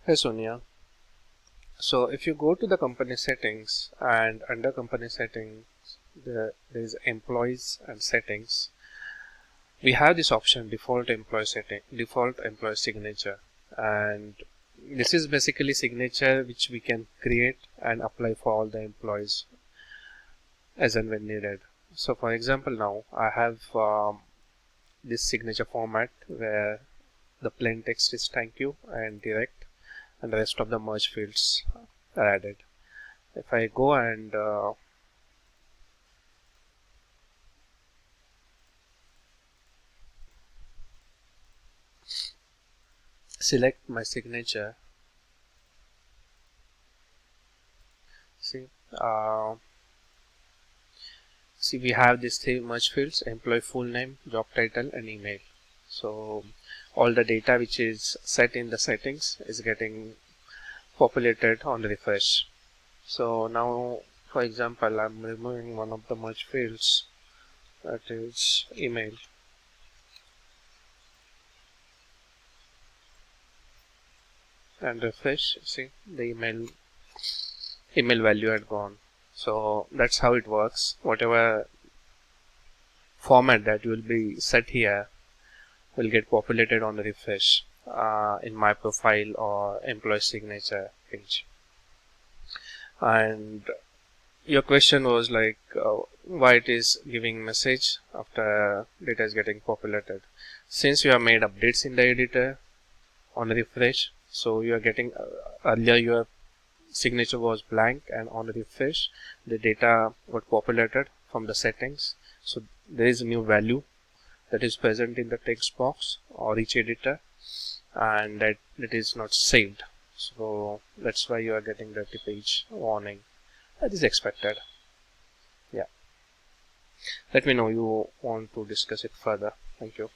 Hey Sonia. So if you go to the company settings and under company settings, there is employees and settings. We have this option default employee setting, default employee signature, and this is basically signature which we can create and apply for all the employees as and when needed. So for example, now I have this signature format where the plain text is thank you and direct, and the rest of the merge fields are added. If I go and select my signature, see, uh, see we have these three merge fields: employee full name, job title, and email. So all the data which is set in the settings is getting populated on refresh. So now, for example, I'm removing one of the merge fields, that is email, and refresh. See, the email value had gone. So that's how it works. Whatever format that will be set here will get populated on the refresh in my profile or employee signature page. And your question was like why it is giving message after data is getting populated. Since you have made updates in the editor on refresh, so you are getting earlier your signature was blank, and on refresh the data got populated from the settings. So there is a new value that is present in the text box or each editor, and that it is not saved. So that's why you are getting dirty page warning. That is expected. Yeah. Let me know you want to discuss it further. Thank you.